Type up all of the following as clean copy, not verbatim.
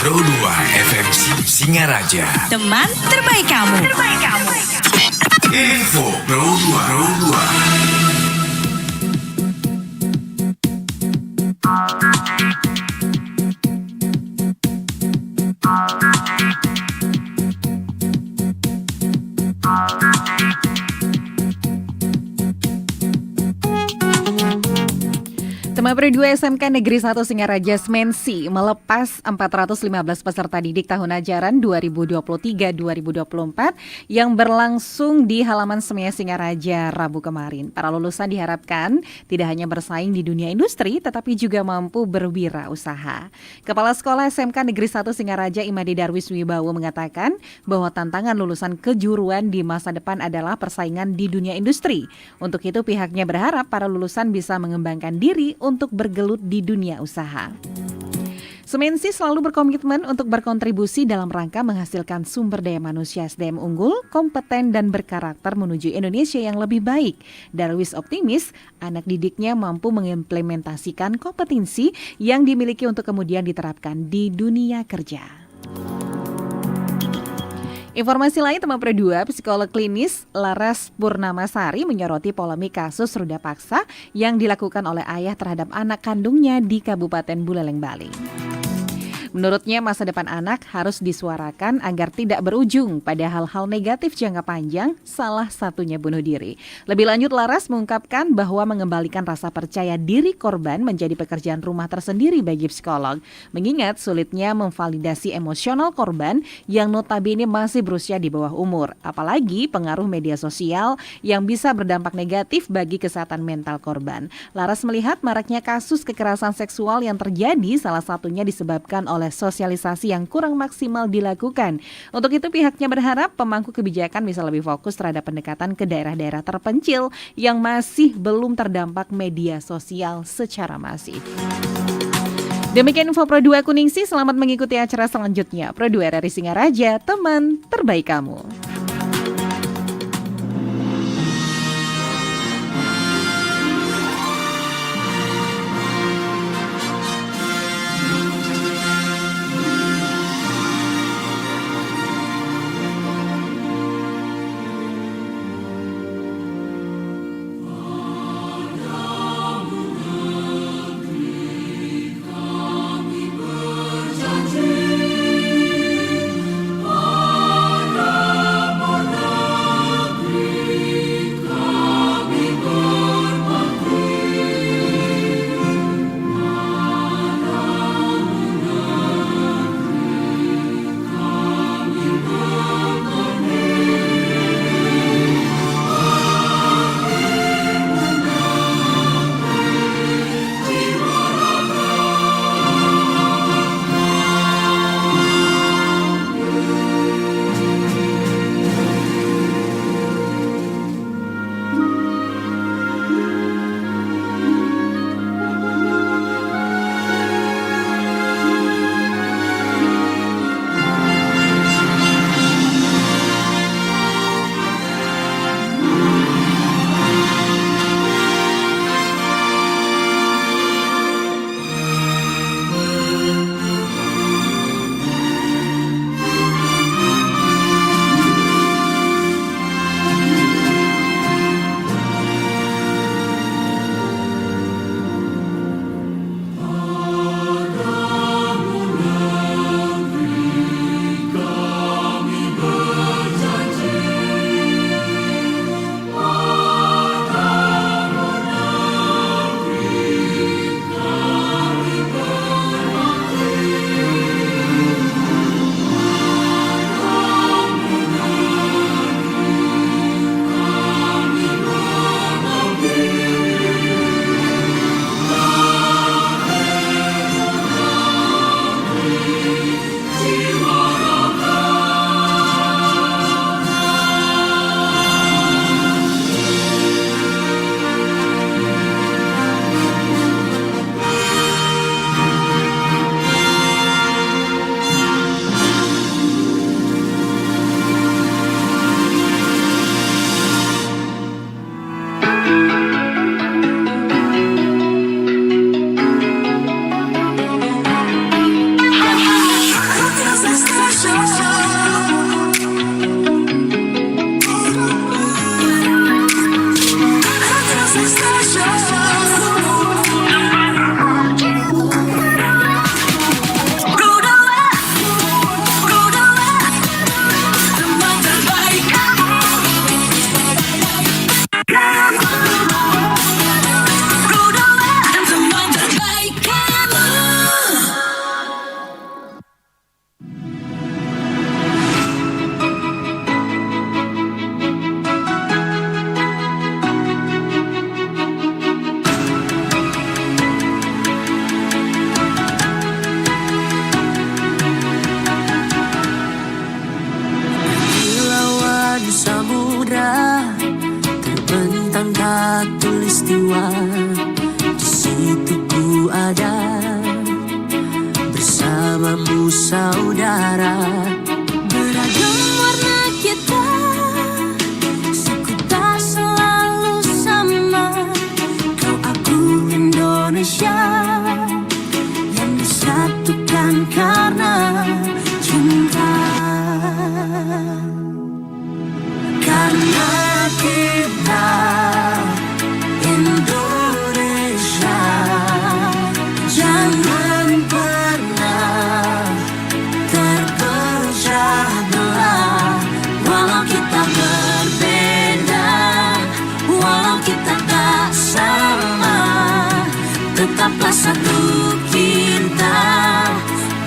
Pro 2 FM Singaraja. Teman terbaik kamu. Info Pro 2. Tema Pro 2 SMK Negeri 1 Singaraja Semensi melepas 415 peserta didik tahun ajaran 2023-2024 yang berlangsung di halaman Semia Singaraja Rabu kemarin. Para lulusan diharapkan tidak hanya bersaing di dunia industri tetapi juga mampu berwirausaha. Kepala Sekolah SMK Negeri 1 Singaraja Imade Darwis Wibowo mengatakan bahwa tantangan lulusan kejuruan di masa depan adalah persaingan di dunia industri. Untuk itu pihaknya berharap para lulusan bisa mengembangkan diri untuk bergelut di dunia usaha. Semensi selalu berkomitmen untuk berkontribusi dalam rangka menghasilkan sumber daya manusia SDM unggul, kompeten, dan berkarakter menuju Indonesia yang lebih baik. Darwis optimis anak didiknya mampu mengimplementasikan kompetensi yang dimiliki untuk kemudian diterapkan di dunia kerja. Informasi lain teman Pro 2, psikolog klinis Laras Purnamasari menyoroti polemik kasus ruda paksa yang dilakukan oleh ayah terhadap anak kandungnya di Kabupaten Buleleng, Bali. Menurutnya masa depan anak harus disuarakan agar tidak berujung pada hal-hal negatif jangka panjang, salah satunya bunuh diri. Lebih lanjut, Laras mengungkapkan bahwa mengembalikan rasa percaya diri korban menjadi pekerjaan rumah tersendiri bagi psikolog. Mengingat sulitnya memvalidasi emosional korban yang notabene masih berusia di bawah umur. Apalagi pengaruh media sosial yang bisa berdampak negatif bagi kesehatan mental korban. Laras melihat maraknya kasus kekerasan seksual yang terjadi salah satunya disebabkan oleh sosialisasi yang kurang maksimal dilakukan. Untuk itu pihaknya berharap pemangku kebijakan bisa lebih fokus terhadap pendekatan ke daerah-daerah terpencil yang masih belum terdampak media sosial secara masif. Demikian info Pro 2 Kuningsi, selamat mengikuti acara selanjutnya. Pro 2 RRI Singaraja, teman terbaik kamu. Khatulistiwa, di situ ku ada bersamamu saudara. Beragam warna kita, suku tak selalu sama. Kau aku Indonesia yang disatukan karena cinta. Karena kita Indonesia, jangan pernah terpecah belah. Walau kita berbeda, walau kita tak sama, tetaplah satu kita,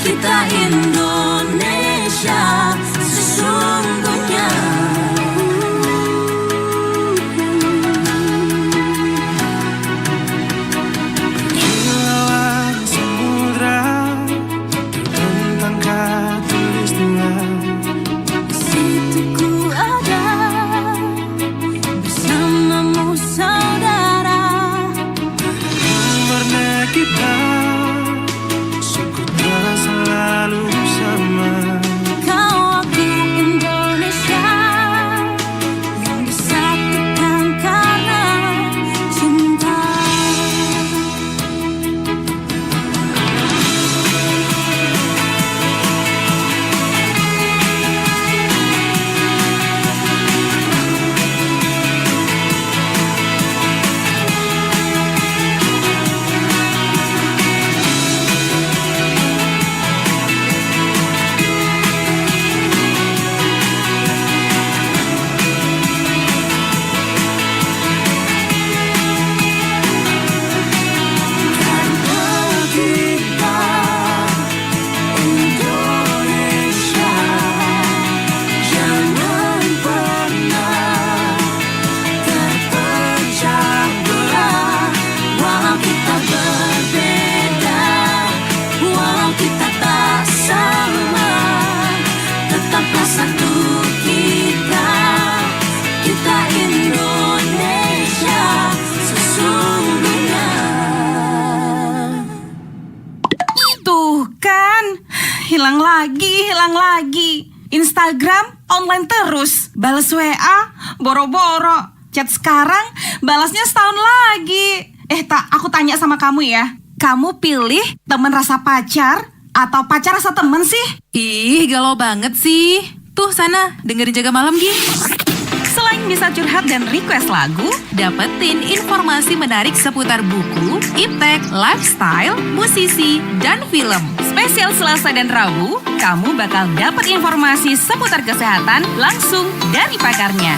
kita Indonesia sesungguhnya. Kilauan samudra terbentang khatulistiwa, Di situ ku ada bersamamu saudara. warna kita, suku tak selalu sama. Kau aku Indonesia yang disatukan karena cinta. Indonesia, jangan pernah terpecah belah. Walau kita berbeda, walau kita tak sama, tetaplah satu kita, kita Indonesia sesungguhnya. Tuh kan, hilang lagi. Instagram online terus, balas WA, boro-boro. Chat sekarang, balasnya setahun lagi. Tak, aku tanya sama kamu ya. Kamu pilih teman rasa pacar atau pacar rasa temen sih? Ih, galau banget sih. Tuh sana, dengerin Jaga Malam Gi. Selain bisa curhat dan request lagu, Dapetin informasi menarik seputar buku, iptek, lifestyle, musisi, dan film. spesial Selasa dan Rabu, kamu bakal dapat informasi seputar kesehatan langsung dari pakarnya.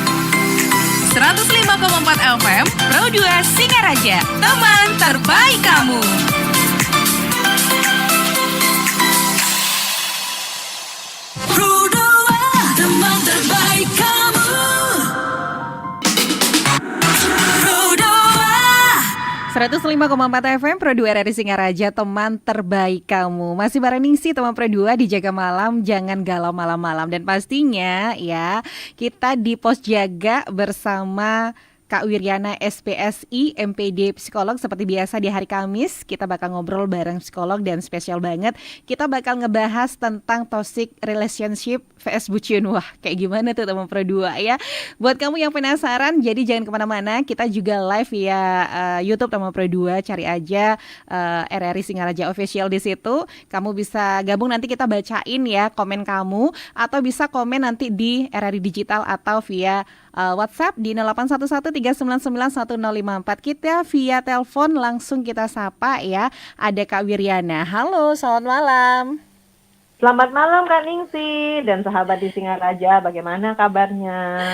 105,4 FM, Pro 2 Singaraja, teman terbaik kamu. Pro 2, teman terbaik kamu. Pro 2. 105,4 FM Pro 2 RRI Singaraja, teman terbaik kamu. Masih bareng Ningsih teman Pro 2 di Jaga Malam, jangan galau malam-malam. Dan pastinya ya, kita di Pos Jaga bersama Kak Wiryana SPSI MPD Psikolog. Seperti biasa di hari Kamis kita bakal ngobrol bareng psikolog, dan spesial banget kita bakal ngebahas tentang toxic relationship vs bucin. Wah, kayak gimana tuh teman Pro 2 ya. Buat kamu yang penasaran, jadi jangan kemana-mana. Kita juga live via YouTube teman Pro 2. Cari aja RRI Singaraja Official di situ. Kamu bisa gabung, nanti kita bacain ya komen kamu, atau bisa komen nanti di RRI Digital atau via WhatsApp di 0811399154. Kita via telepon langsung kita sapa ya. Ada Kak Wiryana. Halo, selamat malam. Selamat malam Kak Ningsih dan sahabat di Singaraja, bagaimana kabarnya?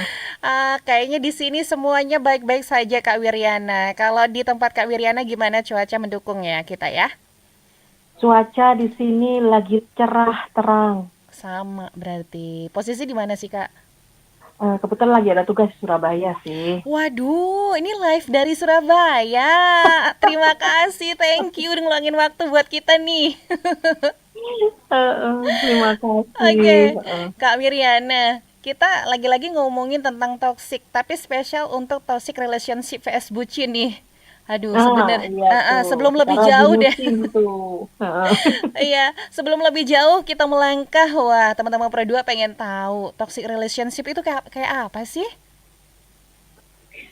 Kayaknya di sini semuanya baik-baik saja Kak Wiryana. Kalau di tempat Kak Wiryana gimana, cuaca mendukung ya kita ya? Cuaca di sini lagi cerah terang. Sama berarti. Posisi di mana sih Kak? Kebetulan lagi ada tugas di Surabaya sih. Waduh, ini live dari Surabaya. Terima kasih, thank you udah ngeluangin waktu buat kita nih. Terima kasih. Oke, Kak Wiryana, kita lagi-lagi ngomongin tentang toxic, tapi spesial untuk toxic relationship vs bucin nih. Aduh, Nah, iya tuh. sebelum lebih Sekarang lagi jauh deh. musim tuh. Heeh. Iya, sebelum lebih jauh kita melangkah, wah teman-teman Pro 2 pengen tahu toxic relationship itu kayak kayak apa sih?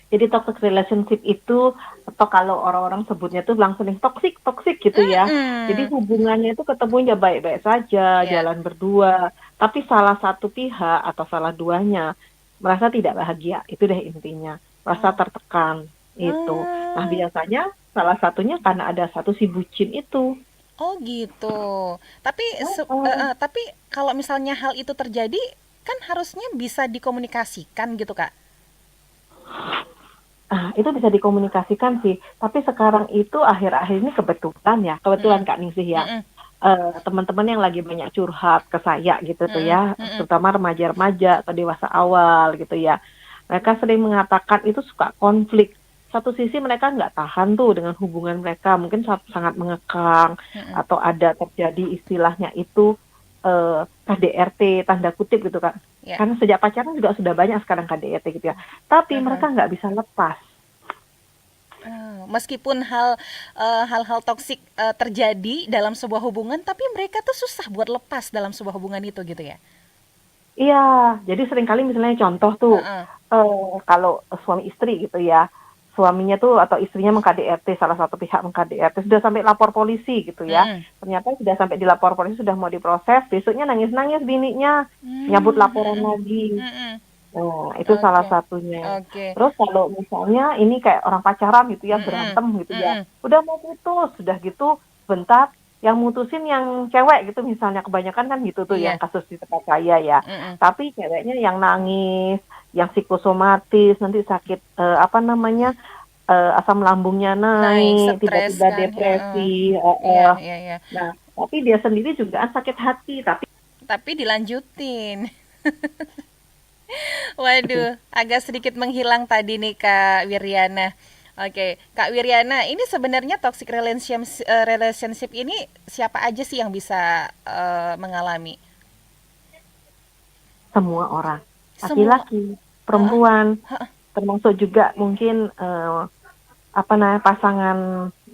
Jadi toxic relationship itu, atau kalau orang-orang sebutnya tuh langsung toxic, toxic gitu ya. Jadi Mm-mm. hubungannya itu ketemunya baik-baik saja, Ya. jalan berdua, tapi salah satu pihak atau salah duanya merasa tidak bahagia. Itu deh intinya, merasa Oh. tertekan itu. Nah, Hmm. biasanya salah satunya karena ada satu si bucin itu. Oh gitu. Tapi Heeh. tapi kalau misalnya hal itu terjadi kan harusnya bisa dikomunikasikan gitu, Kak. Ah, itu bisa dikomunikasikan sih. Tapi sekarang itu akhir-akhir ini kebetulan Mm-mm. Kak Ningsih ya, Mm-mm. teman-teman yang lagi banyak curhat ke saya gitu tuh Mm-mm. ya, Mm-mm. terutama remaja-remaja atau dewasa awal gitu ya. Mereka sering mengatakan itu suka konflik. Satu sisi mereka nggak tahan tuh dengan hubungan mereka, mungkin sangat mengekang Mm-mm. atau ada terjadi istilahnya itu KDRT tanda kutip gitu kan. Ya. Karena sejak pacaran juga sudah banyak sekarang KDRT gitu ya. Tapi Aha. mereka nggak bisa lepas. Meskipun hal-hal toksik terjadi dalam sebuah hubungan, tapi mereka tuh susah buat lepas dalam sebuah hubungan itu gitu ya. Iya, jadi seringkali misalnya contoh tuh, Heeh. kalau suami istri gitu ya, suaminya tuh atau istrinya meng-KDRT, salah satu pihak meng-KDRT, sudah sampai lapor polisi gitu ya. Mm-mm. Ternyata sudah sampai dilapor polisi, sudah mau diproses, besoknya nangis-nangis bininya, nyabut laporan Mm-mm. lagi. Mm-mm. Nah, itu salah Oke. satunya. Oke. Terus kalau misalnya ini kayak orang pacaran gitu ya, Mm-mm. berantem gitu ya, Mm-mm. udah mau putus, sudah gitu, bentar, yang mutusin yang cewek gitu misalnya, kebanyakan kan gitu tuh yang Iya. kasus di tempat saya ya. Mm-mm. Tapi ceweknya yang nangis, yang psikosomatis, nanti sakit apa namanya, asam lambungnya Naik naik, stres tiba-tiba kan. Heeh. depresi. Iya, iya, iya. Nah, tapi dia sendiri juga sakit hati, tapi Tapi dilanjutin. Waduh, agak sedikit menghilang tadi nih Kak Wiryana. Oke, Kak Wiryana, ini sebenarnya toxic relationship ini siapa aja sih yang bisa mengalami? semua orang, Semua. laki-laki, Heeh, perempuan, heeh. termasuk juga mungkin apa namanya pasangan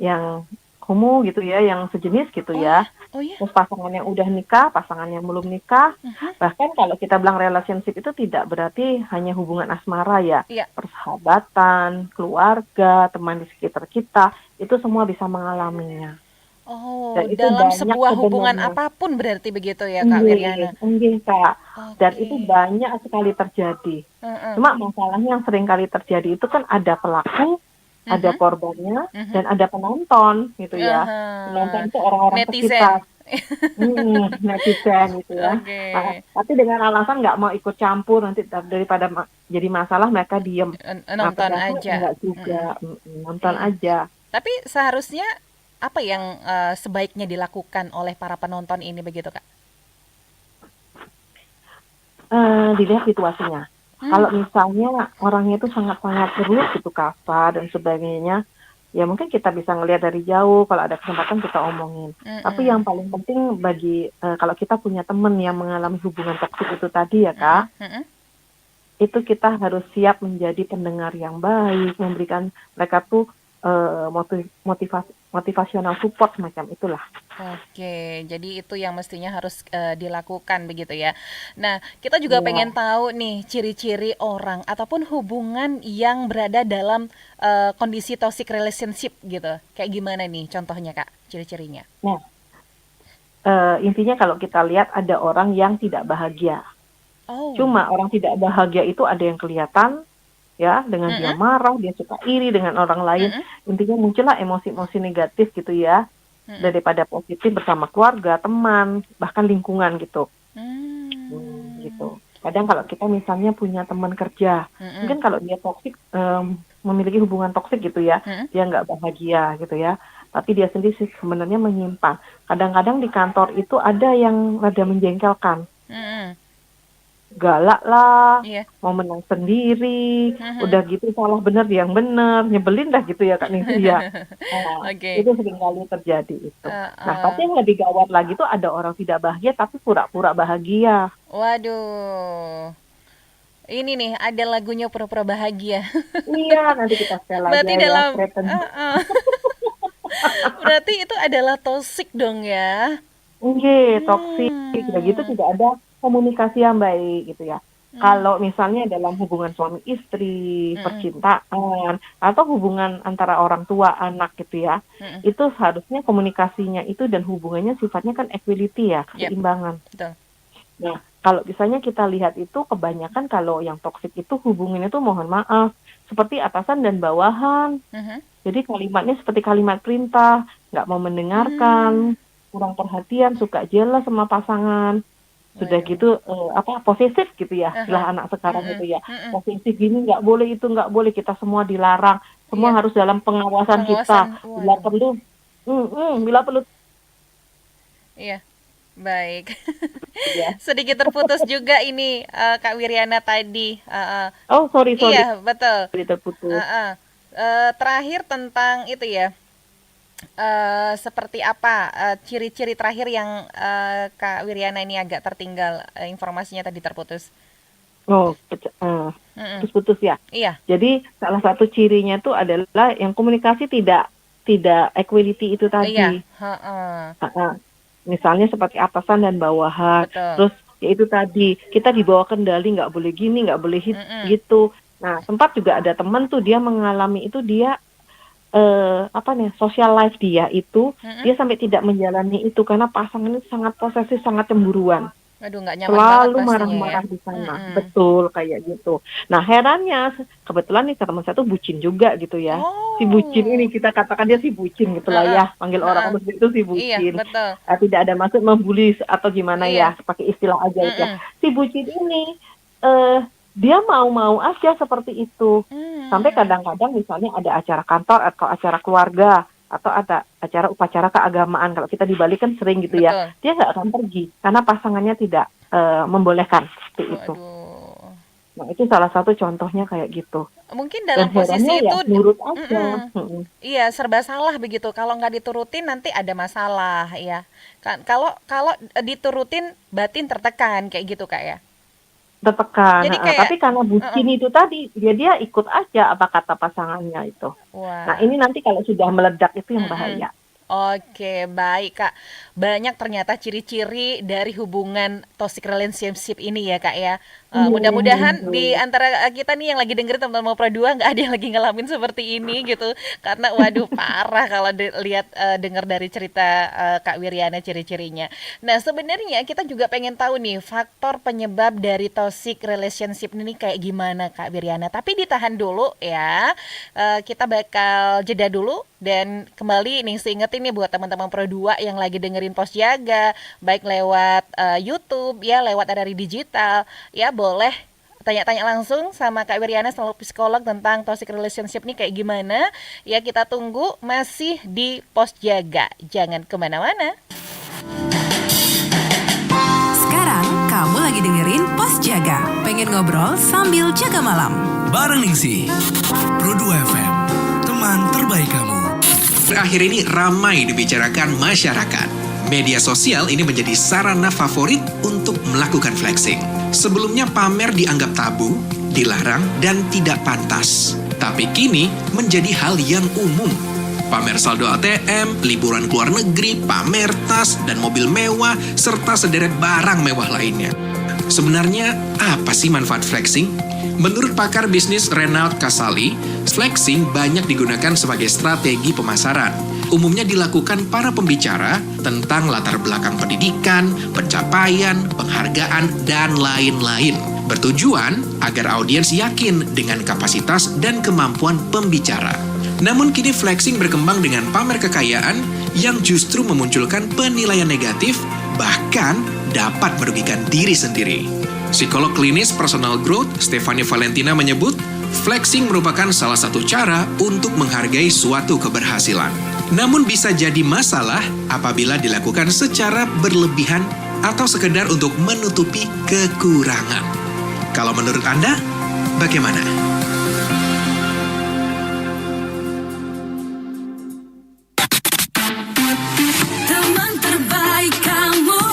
yang homo gitu ya, yang sejenis gitu Oh ya, ya. oh ya. Terus pasangan yang udah nikah, pasangan yang belum nikah. Mhm. Bahkan kalau kita bilang relationship itu tidak berarti hanya hubungan asmara ya. Iya. Persahabatan, keluarga, teman di sekitar kita, itu semua bisa mengalaminya. Oh, Dan itu dalam banyak sebuah hubungan sebenarnya. apapun berarti begitu ya Kak Enggih, Wiryana. enggih Kak. Dan Oke. itu banyak sekali terjadi. Heeh. Cuma masalahnya yang sering kali terjadi itu kan ada pelaku, ada Mhm. korbannya, Mhm. dan ada penonton gitu ya. Aha. Penonton itu orang-orang Netizen. sekitar. Netizen gitu ya. Oke. Nah, tapi dengan alasan nggak mau ikut campur nanti daripada jadi masalah mereka diem. Nah, Nonton ternyata aja. enggak Mm-mm. juga. Nonton Mm-mm. aja. Tapi seharusnya apa yang sebaiknya dilakukan oleh para penonton ini begitu Kak? Dilihat situasinya. Kalau misalnya orangnya itu sangat-sangat keruh gitu, kasar dan sebagainya, ya mungkin kita bisa ngelihat dari jauh, kalau ada kesempatan kita omongin. Tapi Mm-mm. yang paling penting bagi kalau kita punya teman yang mengalami hubungan toksik itu tadi ya Mm-mm. Kak, Mm-mm. itu kita harus siap menjadi pendengar yang baik, memberikan mereka tuh motivasional support semacam itulah. Oke, jadi itu yang mestinya harus dilakukan begitu ya. Nah, kita juga Ya. pengen tahu nih ciri-ciri orang ataupun hubungan yang berada dalam kondisi toxic relationship gitu. Kayak gimana nih contohnya Kak, ciri-cirinya? Nah, intinya kalau kita lihat ada orang yang tidak bahagia. Oh. Cuma orang tidak bahagia itu ada yang kelihatan ya, dengan dia Mm-mm. marah, dia suka iri dengan orang lain. Mm-mm. Intinya muncullah emosi-emosi negatif gitu ya, Mm-mm. daripada positif bersama keluarga, teman, bahkan lingkungan gitu. Gitu. Kadang kalau kita misalnya punya teman kerja, Mm-mm. mungkin kalau dia toksik, memiliki hubungan toksik gitu ya, Mm-mm. dia nggak bahagia gitu ya. Tapi dia sendiri sebenarnya menyimpan. Kadang-kadang di kantor itu ada yang rada menjengkelkan. Mm-mm. Galak lah, Iya. mau menang sendiri, Mhm. udah gitu salah bener dia yang bener, nyebelin dah gitu ya Kak Ningsih ya. Nah, Oke. itu sering kali terjadi itu. Nah, Uh-uh. tapi yang lebih gawat lagi tuh ada orang tidak bahagia tapi pura-pura bahagia. Waduh. Ini nih ada lagunya Pura-pura Bahagia. Iya, nanti kita setel aja Berarti ya. dalam Threaten. berarti itu adalah toxic dong ya. Toksik. Udah gitu tidak ada komunikasi yang baik gitu ya. Kalau misalnya dalam hubungan suami istri, percintaan, atau hubungan antara orang tua anak gitu ya, itu seharusnya komunikasinya itu dan hubungannya sifatnya kan equality ya, keseimbangan. Betul. Nah, kalau misalnya kita lihat itu kebanyakan kalau yang toksik itu hubungannya itu mohon maaf seperti atasan dan bawahan. Jadi kalimatnya seperti kalimat perintah, nggak mau mendengarkan, kurang perhatian, suka jelas sama pasangan. Sudah gitu posesif gitu ya, istilah anak sekarang gitu ya. Posesif gini nggak boleh, itu nggak boleh, kita semua dilarang, semua harus dalam pengawasan kita. Bila perlu, Iya, baik. Ya. Sedikit terputus juga ini Kak Wiriana tadi. Sorry. Iya, betul. Terputus. Terakhir tentang itu ya. Seperti apa ciri-ciri terakhir yang Kak Wiriana ini agak tertinggal, informasinya tadi terputus. Putus ya. Iya. Jadi salah satu cirinya itu adalah yang komunikasi tidak equality itu tadi. Iya. Misalnya seperti atasan dan bawahan. Betul. Terus ya itu tadi kita dibawa kendali, nggak boleh gini, nggak boleh gitu. Nah, sempat juga ada teman tuh dia mengalami itu, dia social life dia itu dia sampai tidak menjalani itu karena pasangannya sangat posesif, sangat cemburuan. Aduh, nggak nyaman Selalu banget marah-marah ya. di sana. Betul, kayak gitu. Nah, herannya kebetulan nih teman saya tuh bucin juga gitu ya. Si bucin ini kita katakan dia si bucin gitu lah ya. Panggil orang muslim itu si bucin. Iya, betul. Tidak ada maksud membuli atau gimana ya, pakai istilah aja ya. Si bucin ini dia mau-mau aja seperti itu. Sampai kadang-kadang misalnya ada acara kantor atau acara keluarga atau ada acara upacara keagamaan, kalau kita di Bali kan sering gitu ya, dia nggak akan pergi karena pasangannya tidak membolehkan seperti itu. Nah, itu salah satu contohnya kayak gitu. Mungkin dalam dan posisi itu ya, nurut aja. Iya, serba salah begitu. Kalau nggak diturutin nanti ada masalah ya. Kan kalau diturutin batin tertekan kayak gitu Kak ya. Tertekan. Jadi kayak, tapi karena bucin itu tadi dia ikut aja apa kata pasangannya itu. Nah, ini nanti kalau sudah meledak itu yang bahaya. Oke, baik Kak. Banyak ternyata ciri-ciri dari hubungan toxic relationship ini ya Kak ya. Mudah-mudahan di antara kita nih yang lagi dengerin teman-teman Pro 2 nggak ada yang lagi ngalamin seperti ini gitu. Karena waduh parah kalau lihat dengar dari cerita Kak Wiriana ciri-cirinya. Nah, sebenarnya kita juga pengen tahu nih faktor penyebab dari toxic relationship ini kayak gimana Kak Wiriana. Tapi ditahan dulu ya. Kita bakal jeda dulu dan kembali nih ingetin nih buat teman-teman Pro 2 yang lagi dengerin Pos Jaga, baik lewat YouTube ya, lewat dari digital ya, boleh tanya-tanya langsung sama Kak Wiriana selalu psikolog tentang toxic relationship nih kayak gimana. Ya, kita tunggu masih di Pos Jaga. Jangan kemana-mana. Sekarang kamu lagi dengerin Pos Jaga. Pengen ngobrol sambil jaga malam. Bareng Ningsih, Pro 2 FM, teman terbaik kamu. Akhir ini ramai dibicarakan masyarakat. Media sosial ini menjadi sarana favorit untuk melakukan flexing. Sebelumnya pamer dianggap tabu, dilarang, dan tidak pantas. Tapi kini menjadi hal yang umum. Pamer saldo ATM, liburan ke luar negeri, pamer tas dan mobil mewah, serta sederet barang mewah lainnya. Sebenarnya apa sih manfaat flexing? Menurut pakar bisnis Renald Kasali, flexing banyak digunakan sebagai strategi pemasaran. Umumnya dilakukan para pembicara tentang latar belakang pendidikan, pencapaian, penghargaan, dan lain-lain. Bertujuan agar audiens yakin dengan kapasitas dan kemampuan pembicara. Namun kini flexing berkembang dengan pamer kekayaan yang justru memunculkan penilaian negatif, bahkan dapat merugikan diri sendiri. Psikolog klinis personal growth Stephanie Valentina menyebut, flexing merupakan salah satu cara untuk menghargai suatu keberhasilan. Namun bisa jadi masalah apabila dilakukan secara berlebihan atau sekedar untuk menutupi kekurangan. Kalau menurut Anda, bagaimana? Teman terbaik kamu,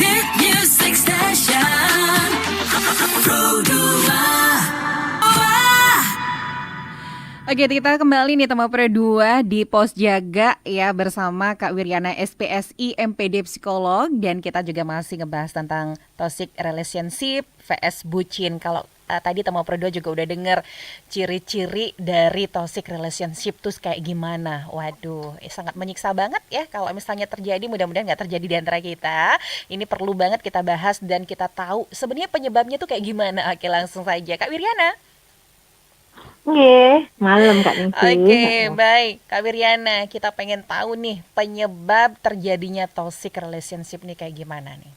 Hit Music Station. Oke, kita kembali nih tema Pro 2 di Pos Jaga ya bersama Kak Wiryana SPSI MPD Psikolog, dan kita juga masih ngebahas tentang toxic relationship vs bucin. Kalau tadi tema Pro 2 juga udah denger ciri-ciri dari toxic relationship tuh kayak gimana. Waduh, sangat menyiksa banget ya kalau misalnya terjadi. Mudah-mudahan nggak terjadi di antara kita. Ini perlu banget kita bahas dan kita tahu sebenarnya penyebabnya tuh kayak gimana. Oke, langsung saja Kak Wiryana. Nggih, malam Kak Ningsih. Oke, baik. Kak Wiryana, kita pengen tahu nih penyebab terjadinya toxic relationship nih kayak gimana nih?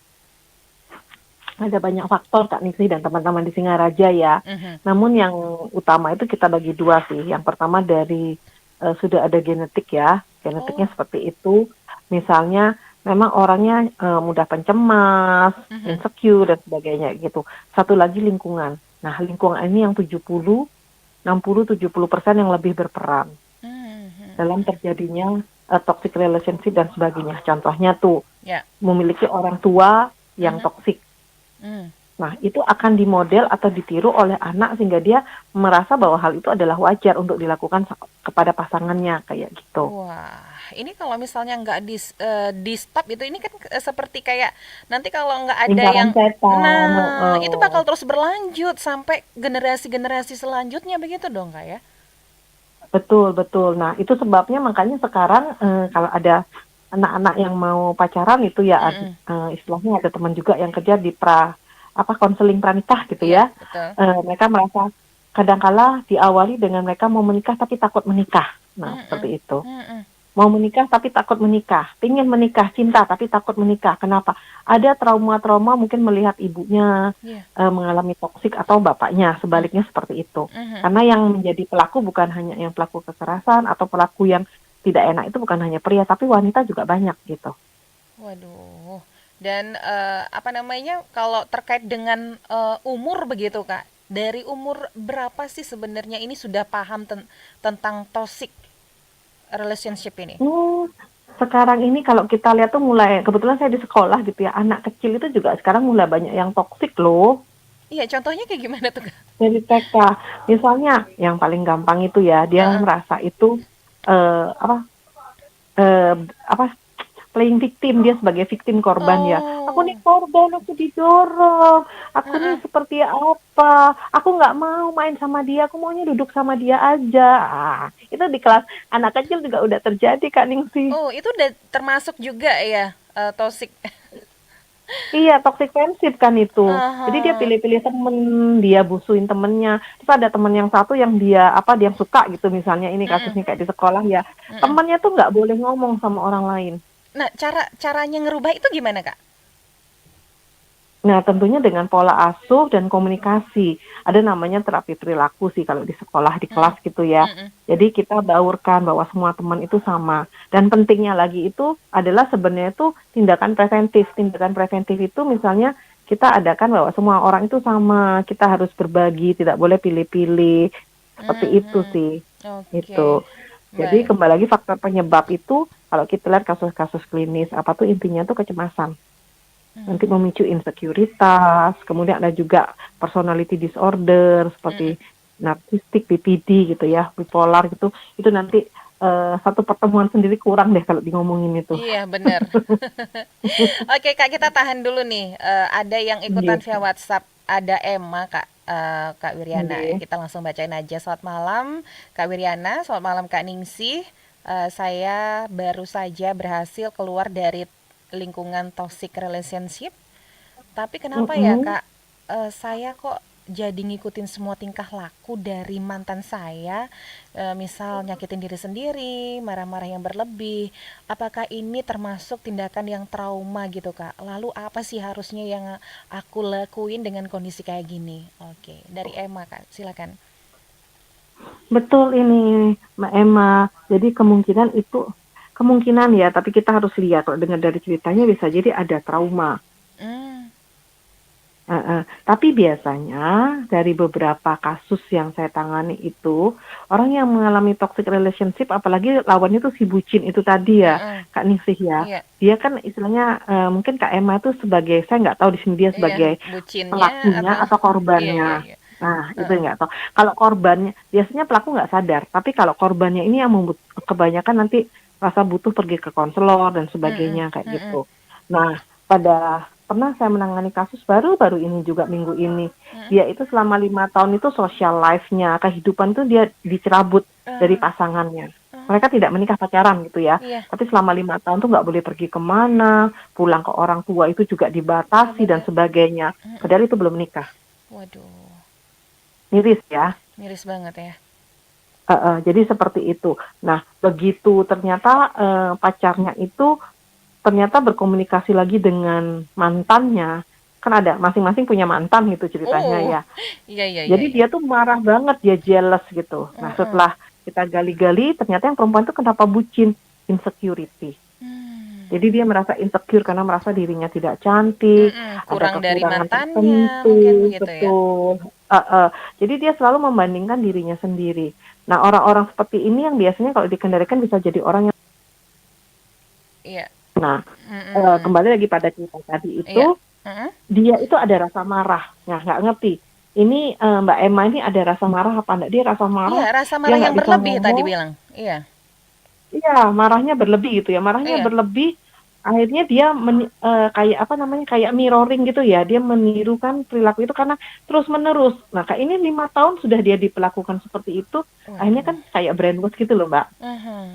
Ada banyak faktor Kak Ningsih dan teman-teman di Singaraja ya. Namun yang utama itu kita bagi dua sih. Yang pertama dari sudah ada genetik ya. Genetiknya seperti itu. Misalnya memang orangnya mudah pencemas, insecure dan sebagainya gitu. Satu lagi lingkungan. Nah, lingkungan ini yang 60-70% yang lebih berperan dalam terjadinya toxic relationship dan sebagainya. Contohnya tuh memiliki orang tua yang toxic. Nah, itu akan dimodel atau ditiru oleh anak sehingga dia merasa bahwa hal itu adalah wajar untuk dilakukan kepada pasangannya kayak gitu. Wah, ini kalau misalnya nggak di stop itu, ini kan seperti kayak nanti kalau nggak ada Lingkaran yang, setan. itu bakal terus berlanjut sampai generasi-generasi selanjutnya begitu dong Kak ya? Betul. Nah, itu sebabnya makanya sekarang kalau ada anak-anak yang mau pacaran itu ya istilahnya ada teman juga yang kerja di konseling pranikah gitu ya. Mereka merasa kadangkala diawali dengan mereka mau menikah tapi takut menikah. Nah, seperti itu. Mau menikah tapi takut menikah, pingin menikah, cinta tapi takut menikah. Kenapa? Ada trauma-trauma mungkin melihat ibunya mengalami toksik atau bapaknya, sebaliknya seperti itu. Karena yang menjadi pelaku bukan hanya yang pelaku kekerasan atau pelaku yang tidak enak itu bukan hanya pria, tapi wanita juga banyak gitu. Waduh. Dan kalau terkait dengan umur begitu Kak, dari umur berapa sih sebenarnya ini sudah paham tentang toxic relationship ini? Sekarang ini kalau kita lihat tuh mulai, kebetulan saya di sekolah gitu ya, anak kecil itu juga sekarang mulai banyak yang toksik loh. Iya, contohnya kayak gimana tuh Kak? Dari TK, misalnya yang paling gampang itu ya, dia merasa itu playing victim, dia sebagai victim korban ya. Aku nih korban, aku didorong, aku nih seperti apa, aku nggak mau main sama dia, aku maunya duduk sama dia aja. Itu di kelas anak kecil juga udah terjadi Kak Ningsih. Oh, itu udah termasuk juga ya toxic. Iya, toxic friendship kan itu. Jadi dia pilih-pilih temen, dia busuin temennya. Terus ada temen yang satu yang dia suka gitu, misalnya ini kasusnya kayak di sekolah ya. Temennya tuh nggak boleh ngomong sama orang lain. Nah, caranya ngerubah itu gimana Kak? Nah, tentunya dengan pola asuh dan komunikasi. Ada namanya terapi perilaku sih kalau di sekolah, di kelas gitu ya. Jadi kita baurkan bahwa semua teman itu sama. Dan pentingnya lagi itu adalah sebenarnya itu tindakan preventif. Tindakan preventif itu misalnya kita adakan bahwa semua orang itu sama. Kita harus berbagi, tidak boleh pilih-pilih. Seperti itu sih. Itu. Jadi kembali lagi faktor penyebab itu, kalau kita lihat kasus-kasus klinis, intinya tuh kecemasan. Nanti memicu insekuritas, kemudian ada juga personality disorder, seperti narcissistic, BPD gitu ya, bipolar gitu, itu nanti satu pertemuan sendiri kurang deh kalau di ngomongin itu. Iya, benar. Oke Kak, kita tahan dulu nih, ada yang ikutan via WhatsApp, ada Emma Kak Wiryana, kita langsung bacain aja. Selamat malam Kak Wiryana, selamat malam Kak Ningsih. Saya baru saja berhasil keluar dari lingkungan toxic relationship, tapi kenapa ya Kak, saya kok jadi ngikutin semua tingkah laku dari mantan saya, misal nyakitin diri sendiri, marah-marah yang berlebih. Apakah ini termasuk tindakan yang trauma gitu Kak? Lalu apa sih harusnya yang aku lakuin dengan kondisi kayak gini? Oke, dari Emma Kak, silakan. Betul ini Mbak Emma, jadi kemungkinan ya, tapi kita harus lihat, kalau dengar dari ceritanya bisa jadi ada trauma. Tapi biasanya dari beberapa kasus yang saya tangani itu, orang yang mengalami toxic relationship, apalagi lawannya itu si bucin itu tadi ya, Kak Ningsih ya. Dia kan istilahnya mungkin Kak Emma itu sebagai, saya nggak tahu di sini dia sebagai pelakunya atau korbannya. Nah, itu nggak tahu. Kalau korbannya, biasanya pelaku nggak sadar. Tapi kalau korbannya ini yang kebanyakan nanti rasa butuh pergi ke konselor dan Mm-mm, sebagainya kayak mm-mm, gitu. Nah, pernah saya menangani kasus baru-baru ini juga minggu ini. mm-mm. Dia itu selama 5 tahun itu social life-nya, kehidupan tuh dia dicerabut dari Ah, pasangannya. ah, Mereka tidak menikah pacaran gitu ya. iya, Tapi selama 5 tahun tuh nggak boleh pergi kemana, pulang ke orang tua itu juga dibatasi dan dibatasi. sebagainya. Mm-mm. Padahal itu belum nikah. Waduh, Miris ya. miris banget ya. Jadi seperti itu. Nah, begitu ternyata pacarnya itu ternyata berkomunikasi lagi dengan mantannya, kan ada masing-masing punya mantan gitu ceritanya Oh, ya. iya iya iya Jadi iya. dia tuh marah banget, dia jealous gitu. Nah, Mm-mm. setelah kita gali-gali, ternyata yang perempuan itu kenapa bucin? Insecurity. Hmm. Jadi dia merasa insecure karena merasa dirinya tidak cantik, Mm-mm. ada Kurang dari kekurangan mantannya mungkin tertentu, begitu ya. betul. Jadi dia selalu membandingkan dirinya sendiri. Nah, orang-orang seperti ini yang biasanya kalau dikendalikan bisa jadi orang yang, Iya. nah, Mm-mm. kembali lagi pada cerita tadi Iya. itu, Mm-mm. dia itu ada rasa marah. Nah, nggak ngerti. Ini Mbak Emma ini ada rasa marah apa enggak? Dia rasa Iya, marah, rasa dia marah yang nggak bisa berlebih tadi ngomong. bilang. Iya. Iya, marahnya berlebih gitu ya. Marahnya Iya. berlebih, akhirnya dia kayak apa namanya, kayak mirroring gitu ya. Dia menirukan perilaku itu karena terus-menerus. Nah, kayak ini 5 tahun sudah dia diperlakukan seperti itu, akhirnya Waduh. kan kayak brainwash gitu loh, Mbak. Mhm.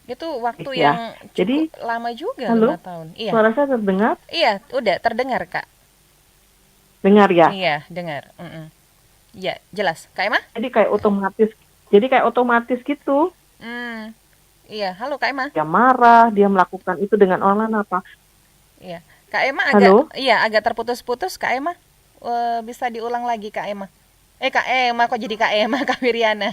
Itu waktu yang Ya. cukup Jadi, lama juga, halo, 5 tahun. Iya. suara saya terdengar? Iya, udah terdengar, Kak. Dengar ya. Iya, dengar. Mm-mm. Iya, jelas. Kak Emma? Jadi kayak otomatis, jadi kayak otomatis gitu. Hmm. Iya, halo Kak Emma. Dia marah, dia melakukan itu dengan orang lain apa? Iya. Kak Emma agak Halo? iya, agak terputus-putus Kak Emma. Bisa diulang lagi Kak Emma. Kak Emma kok jadi Kak Emma, Kak Wiriana.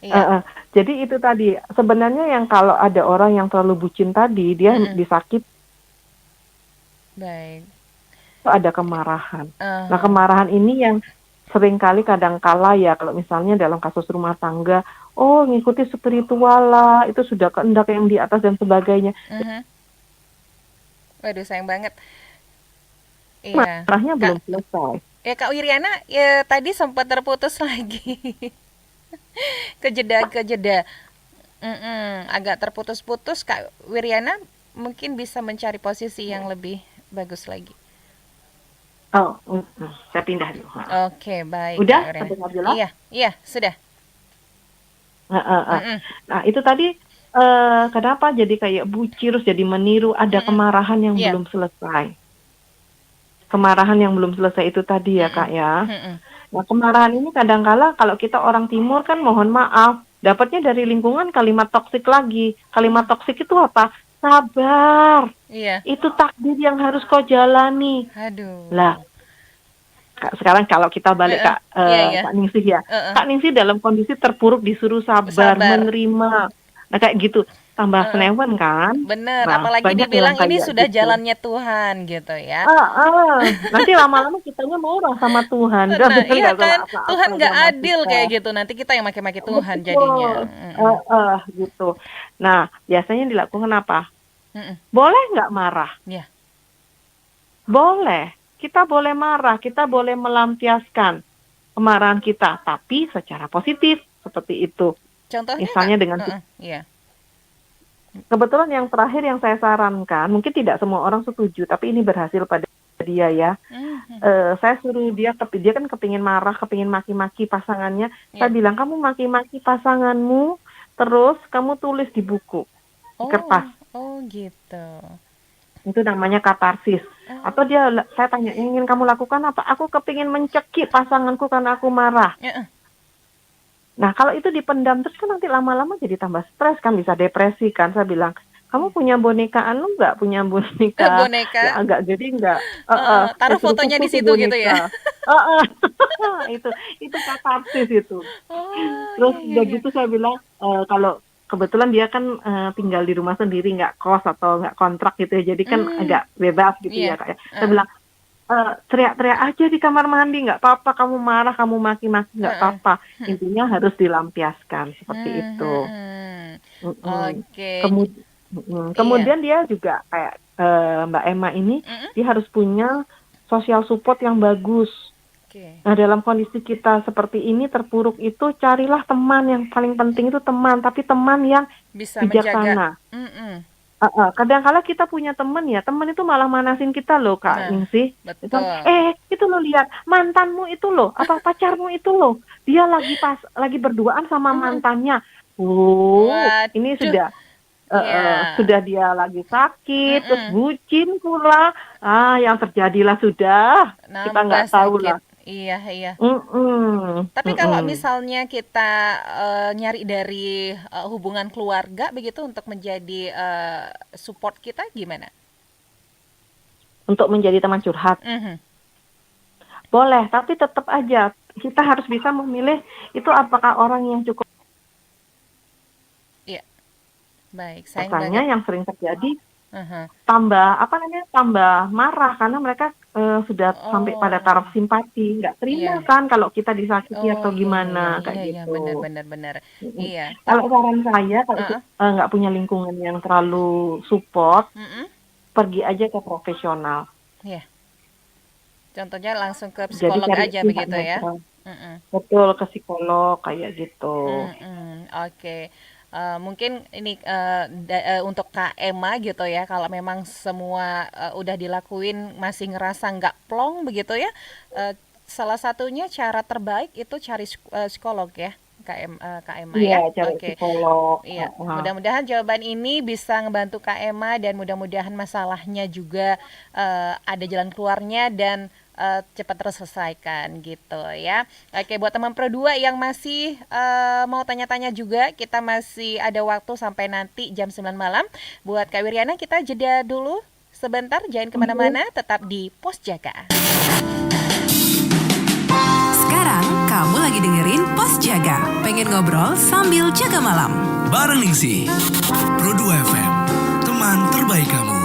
Iya. Jadi itu tadi, sebenarnya yang kalau ada orang yang terlalu bucin tadi, dia Mm-mm. disakit, Baik. itu ada kemarahan. Nah, Aha. kemarahan ini yang seringkali kadangkala ya, kalau misalnya dalam kasus rumah tangga, oh ngikuti spiritual lah, itu sudah kehendak yang di atas dan sebagainya. Mhm. Waduh, sayang banget. Iya. Marahnya Kak, belum selesai. Kak Wiriana ya tadi sempat terputus lagi. Kejeda. Agak terputus-putus Kak Wiriana mungkin bisa mencari posisi yang lebih bagus lagi. Oh, saya pindah dulu. Oke, baik Kak Udah Wiriana. terdengar jelas? Iya, sudah. Heeh. Mm-mm. Nah, itu tadi kenapa jadi kayak bucir, terus jadi meniru, ada Mm-mm. kemarahan yang Iya. belum selesai. Kemarahan yang belum selesai itu tadi ya, Mm-mm. Kak ya. Mm-mm. Nah, kemarahan ini kadangkala kalau kita orang timur kan mohon maaf, dapatnya dari lingkungan kalimat toksik lagi. Kalimat toksik itu apa? Sabar. Iya. Itu takdir yang harus kau jalani. Lah, Aduh. Sekarang kalau kita balik Heeh. Iya, iya. Kak Ningsih ya. Heeh. Kak Ningsih dalam kondisi terpuruk disuruh sabar, Sabar. menerima. Nah, kayak gitu. Tambah Heeh. senewan kan? Bener, Nah, apalagi banyak yang dibilang ini kayak sudah gitu. jalannya Tuhan gitu ya. Nanti lama-lama kitanya marah sama Tuhan. Dia Nah, iya nggak sama kan, apa-apa Tuhan nggak sama adil kita. kayak gitu. Nanti kita yang maki-maki Tuhan jadinya. Betul. Gitu. Nah, biasanya dilakukan apa? Mm-mm. Boleh nggak marah? Iya. Boleh. Kita boleh marah, kita boleh melampiaskan kemarahan kita, tapi secara positif seperti itu. Contohnya Kak? Misalnya dengan Iya. kebetulan yang terakhir yang saya sarankan, mungkin tidak semua orang setuju, tapi ini berhasil pada dia ya. Mhm. Saya suruh dia kan kepingin marah, kepingin maki-maki pasangannya. Saya Iya. bilang kamu maki-maki pasanganmu, terus kamu tulis di buku, di kertas. Oh gitu. Itu namanya katarsis. Atau saya tanya, yang ingin kamu lakukan apa? Aku kepingin mencekik pasanganku karena aku marah. Heeh. Nah, kalau itu dipendam terus kan nanti lama-lama jadi tambah stres kan, bisa depresi kan. Saya bilang, kamu punya bonekaan lu nggak? Punya boneka Boneka. yang agak gede nggak? Taruh Saya suruh fotonya di pukul tuh situ gitu ya. boneka. Itu katarsis itu. Oh Terus iya iya udah iya. gitu saya bilang, kalau kebetulan dia kan tinggal di rumah sendiri, nggak kos atau nggak kontrak gitu ya, jadi kan agak bebas gitu Iya. ya Kak ya. Saya bilang, teriak-teriak aja di kamar mandi, nggak apa-apa, kamu marah, kamu maki-maki, nggak apa-apa. Intinya harus dilampiaskan, seperti itu. Oke. Kemudian dia juga kayak Mbak Emma ini, Mm-mm. dia harus punya sosial support yang bagus. Oke. Nah, dalam kondisi kita seperti ini terpuruk itu, carilah teman. Yang paling penting itu teman, tapi teman yang Bisa menjaga. bijaksana. Kadang-kala kita punya teman ya, teman itu malah manasin kita loh, Kak Nah, Ningsih. betul. Itu lo lihat mantanmu itu loh, apa pacarmu itu loh, dia lagi berduaan sama mantannya. Ini Waduh. sudah Iya. sudah dia lagi sakit, terus bucin pula. Yang terjadilah sudah kita Nambah nggak tahu sakit. lah. Iya. Mm-mm. Tapi kalau Mm-mm. misalnya kita nyari dari hubungan keluarga begitu untuk menjadi support kita gimana? Untuk menjadi teman curhat Mhm. boleh, tapi tetap aja kita harus bisa memilih itu apakah orang yang cukup. Iya. Baik, sayang Misalnya banget. yang sering terjadi Aha. tambah marah karena mereka sudah sampai pada Oh. taraf simpati, nggak terima Iya. kan kalau kita disakiti Oh, atau gimana kayak iya, gitu. benar. Mm-mm. Iya. Kalau saran saya kalau Heeh. nggak punya lingkungan yang terlalu support, Mm-mm. pergi aja ke profesional. Iya. Contohnya langsung ke Jadi psikolog cari aja pihak begitu ya. netral. Mm-mm. Betul, ke psikolog kayak gitu. Oke. Mungkin ini untuk Kak Emma gitu ya, kalau memang semua udah dilakuin masih ngerasa nggak plong begitu ya, salah satunya cara terbaik itu cari psikolog ya, Kak Emma ya. Iya, cari Oke. psikolog. Iya, Heeh. mudah-mudahan jawaban ini bisa ngebantu Kak Emma dan mudah-mudahan masalahnya juga ada jalan keluarnya dan cepat terselesaikan gitu ya. Oke, buat teman Pro 2 yang masih mau tanya-tanya juga, kita masih ada waktu sampai nanti jam 9 malam. Buat Kak Wiriana, kita jeda dulu sebentar, jangan kemana-mana, tetap di Pos Jaga. Sekarang kamu lagi dengerin Pos Jaga. Pengen ngobrol sambil jaga malam. Bareng Ningsih, Pro 2 FM, teman terbaik kamu.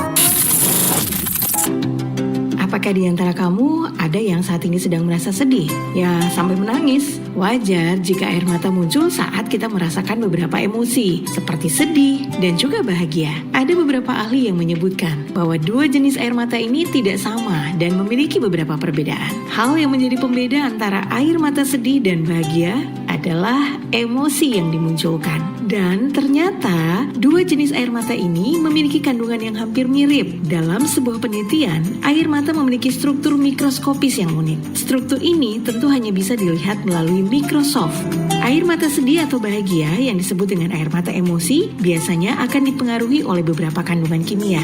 Apakah di antara kamu ada yang saat ini sedang merasa sedih? Ya, sampai menangis. Wajar jika air mata muncul saat kita merasakan beberapa emosi, seperti sedih dan juga bahagia. Ada beberapa ahli yang menyebutkan bahwa dua jenis air mata ini tidak sama dan memiliki beberapa perbedaan. Hal yang menjadi pembeda antara air mata sedih dan bahagia adalah emosi yang dimunculkan. Dan ternyata dua jenis air mata ini memiliki kandungan yang hampir mirip. Dalam sebuah penelitian, air mata memiliki struktur mikroskopis yang unik. Struktur ini tentu hanya bisa dilihat melalui mikroskop. Air mata sedih atau bahagia yang disebut dengan air mata emosi biasanya akan dipengaruhi oleh beberapa kandungan kimia.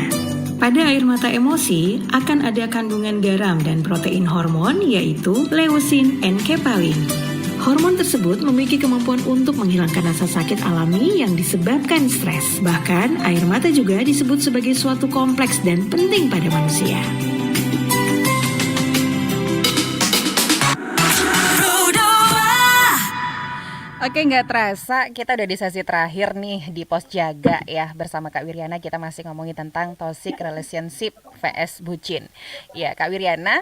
Pada air mata emosi akan ada kandungan garam dan protein hormon yaitu leusin dan kepalin. Hormon tersebut memiliki kemampuan untuk menghilangkan rasa sakit alami yang disebabkan stres. Bahkan, air mata juga disebut sebagai suatu kompleks dan penting pada manusia. Oke, nggak terasa kita udah di sesi terakhir nih di Pos Jaga ya. Bersama Kak Wiriana kita masih ngomongin tentang toxic relationship vs bucin. Iya, Kak Wiriana.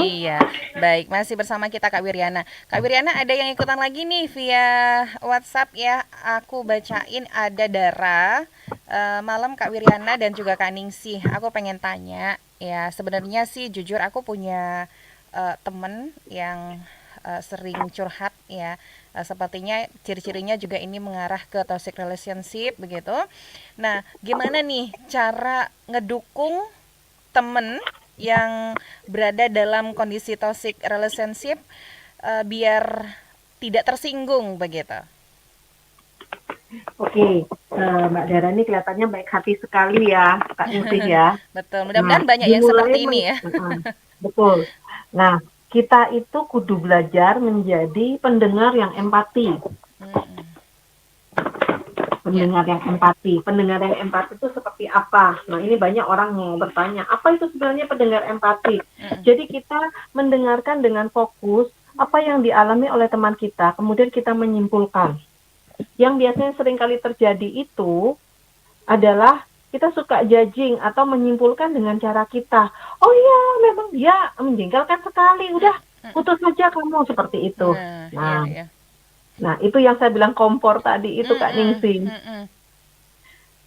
Iya, baik, masih bersama kita Kak Wiriana. Kak Wiriana, ada yang ikutan lagi nih via WhatsApp ya. Aku bacain, ada Dara. Malam Kak Wiriana dan juga Kak Ningsih. Aku pengen tanya ya, sebenarnya sih jujur aku punya temen yang sering curhat ya. Sepertinya ciri-cirinya juga ini mengarah ke toxic relationship begitu. Nah, gimana nih cara ngedukung temen yang berada dalam kondisi toxic relationship biar tidak tersinggung begitu? Oke, Mbak Dara ini kelihatannya baik hati sekali ya, Kak Ningsih ya. Betul, mudah-mudahan banyak yang seperti ini ya. Betul. Nah, kita itu kudu belajar menjadi pendengar yang empati. Pendengar yang empati itu seperti apa? Nah, ini banyak orang yang bertanya, apa itu sebenarnya pendengar empati? Jadi kita mendengarkan dengan fokus apa yang dialami oleh teman kita, kemudian kita menyimpulkan. Yang biasanya sering kali terjadi itu adalah kita suka judging atau menyimpulkan dengan cara kita. Oh iya, memang dia menjengkelkan sekali, udah putus saja kamu, seperti itu. Nah, itu yang saya bilang kompor tadi itu Kak Ningsih.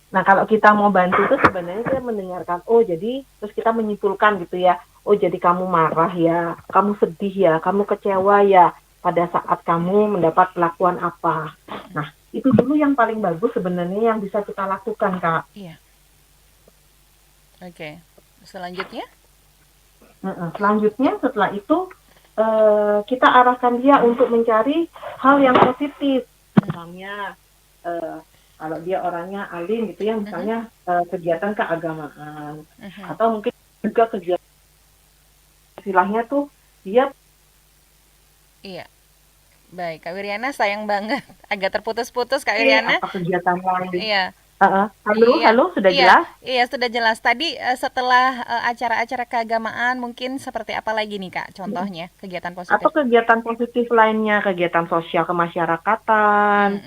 Nah, kalau kita mau bantu itu sebenarnya kita mendengarkan, oh jadi terus kita menyimpulkan gitu ya, oh jadi kamu marah ya, kamu sedih ya, kamu kecewa ya pada saat kamu mendapat perlakuan apa. Nah, itu dulu yang paling bagus sebenarnya yang bisa kita lakukan, Kak. Iya. Oke. Selanjutnya? Selanjutnya setelah itu kita arahkan dia untuk mencari hal yang positif. Misalnya kalau dia orangnya alim gitu ya, misalnya kegiatan keagamaan atau mungkin juga kegiatan istilahnya tuh dia. Iya. Baik, Kak Wiriana, sayang banget agak terputus-putus Kak Wiriana. Apa kegiatan lain? Iya. Halo, Iya. halo, sudah Iya, jelas? iya sudah jelas. Tadi setelah acara-acara keagamaan mungkin seperti apa lagi nih Kak contohnya kegiatan positif? Atau kegiatan positif lainnya, kegiatan sosial kemasyarakatan.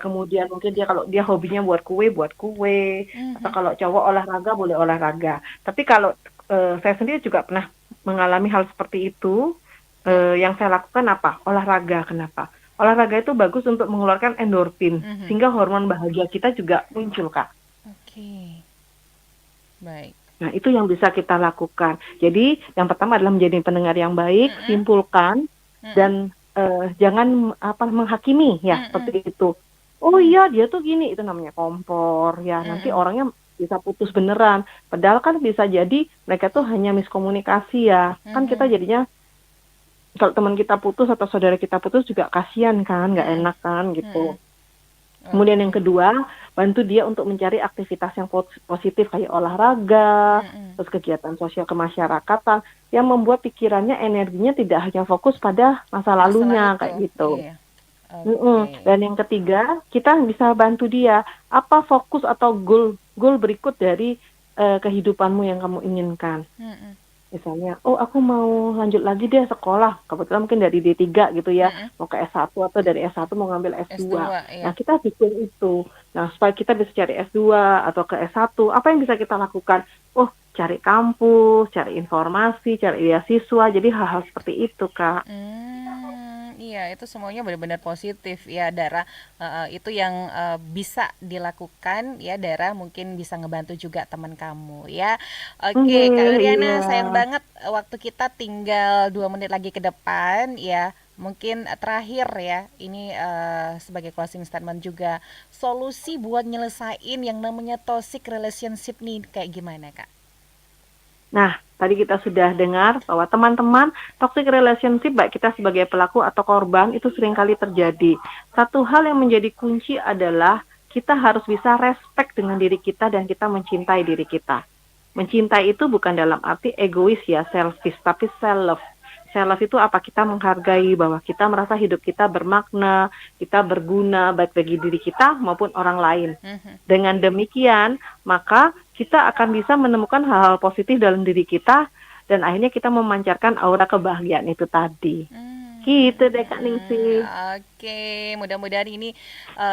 Kemudian mungkin dia kalau dia hobinya buat kue, atau kalau cowok olahraga boleh olahraga. Tapi kalau saya sendiri juga pernah mengalami hal seperti itu. Yang saya lakukan apa? Olahraga. Kenapa? Olahraga itu bagus untuk mengeluarkan endorfin, sehingga hormon bahagia kita juga muncul, Kak. Oke. Baik. Nah, itu yang bisa kita lakukan. Jadi, yang pertama adalah menjadi pendengar yang baik, simpulkan, dan jangan menghakimi, ya, seperti itu. Oh iya, dia tuh gini, itu namanya kompor, ya, nanti orangnya bisa putus beneran. Padahal kan bisa jadi mereka tuh hanya miskomunikasi, ya. Kan kita jadinya, kalau teman kita putus atau saudara kita putus juga kasihan kan, nggak enak kan gitu. Kemudian yang kedua, bantu dia untuk mencari aktivitas yang positif kayak olahraga, terus kegiatan sosial kemasyarakatan yang membuat pikirannya, energinya tidak hanya fokus pada masa lalunya kayak gitu. Iya. Okay. Dan yang ketiga, kita bisa bantu dia apa fokus atau goal berikut dari kehidupanmu yang kamu inginkan. Misalnya, oh aku mau lanjut lagi deh sekolah, kebetulan mungkin dari D3 gitu ya, mau ke S1 atau dari S1 mau ngambil S2. iya. Nah, kita bikin itu. Nah, supaya kita bisa cari S2 atau ke S1, apa yang bisa kita lakukan? Oh, cari kampus, cari informasi, cari beasiswa, jadi hal-hal seperti itu, Kak. Iya, itu semuanya benar-benar positif ya, Dara. Itu yang bisa dilakukan ya, Dara. Mungkin bisa ngebantu juga teman kamu ya. Oke, Kak Wiriana, sayang banget waktu kita tinggal 2 menit lagi ke depan ya. Mungkin terakhir ya, ini sebagai closing statement juga, solusi buat nyelesain yang namanya toxic relationship nih kayak gimana, Kak? Nah, tadi kita sudah dengar bahwa teman-teman, toxic relationship baik kita sebagai pelaku atau korban itu seringkali terjadi. Satu hal yang menjadi kunci adalah kita harus bisa respect dengan diri kita dan kita mencintai diri kita. Mencintai itu bukan dalam arti egois ya, selfish, tapi self-love. Self-love itu apa? Kita menghargai bahwa kita merasa hidup kita bermakna, kita berguna baik bagi diri kita maupun orang lain. Dengan demikian, maka kita akan bisa menemukan hal-hal positif dalam diri kita dan akhirnya kita memancarkan aura kebahagiaan itu tadi. Gitu deh Kak Ningsih. Oke, mudah-mudahan ini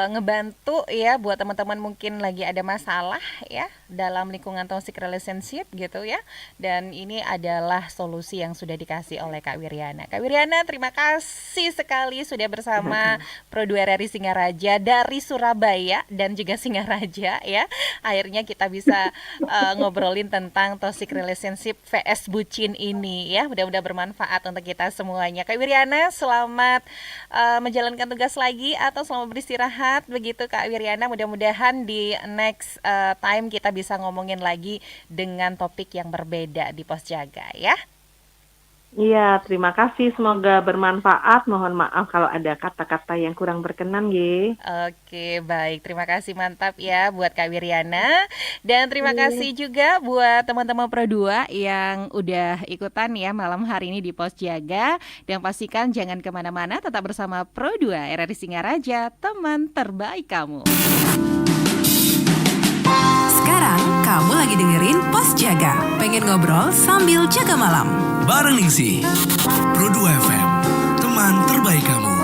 ngebantu ya buat teman-teman mungkin lagi ada masalah ya dalam lingkungan toxic relationship gitu ya. Dan ini adalah solusi yang sudah dikasih oleh Kak Wiriana. Kak Wiriana, terima kasih sekali sudah bersama Pro 2 RRI Singaraja dari Surabaya dan juga Singaraja ya. Akhirnya kita bisa ngobrolin tentang toxic relationship vs bucin ini ya. Mudah-mudahan bermanfaat untuk kita semuanya. Kak Wiriana, selamat menjalankan tugas lagi atau selamat beristirahat begitu Kak Wiriana. Mudah-mudahan di next time kita bisa ngomongin lagi dengan topik yang berbeda di Pos Jaga ya. Iya, terima kasih. Semoga bermanfaat. Mohon maaf kalau ada kata-kata yang kurang berkenan, ye. Oke, baik. Terima kasih, mantap ya buat Kak Wiriana. Dan terima kasih juga buat teman-teman Pro 2 yang udah ikutan ya malam hari ini di Pos Jaga. Dan pastikan jangan kemana-mana, tetap bersama Pro 2 RRI Singaraja, teman terbaik kamu. Sekarang kamu lagi dengerin Pos Jaga. Pengen ngobrol sambil jaga malam. Bareng Ningsih, Pro 2 FM, teman terbaik kamu.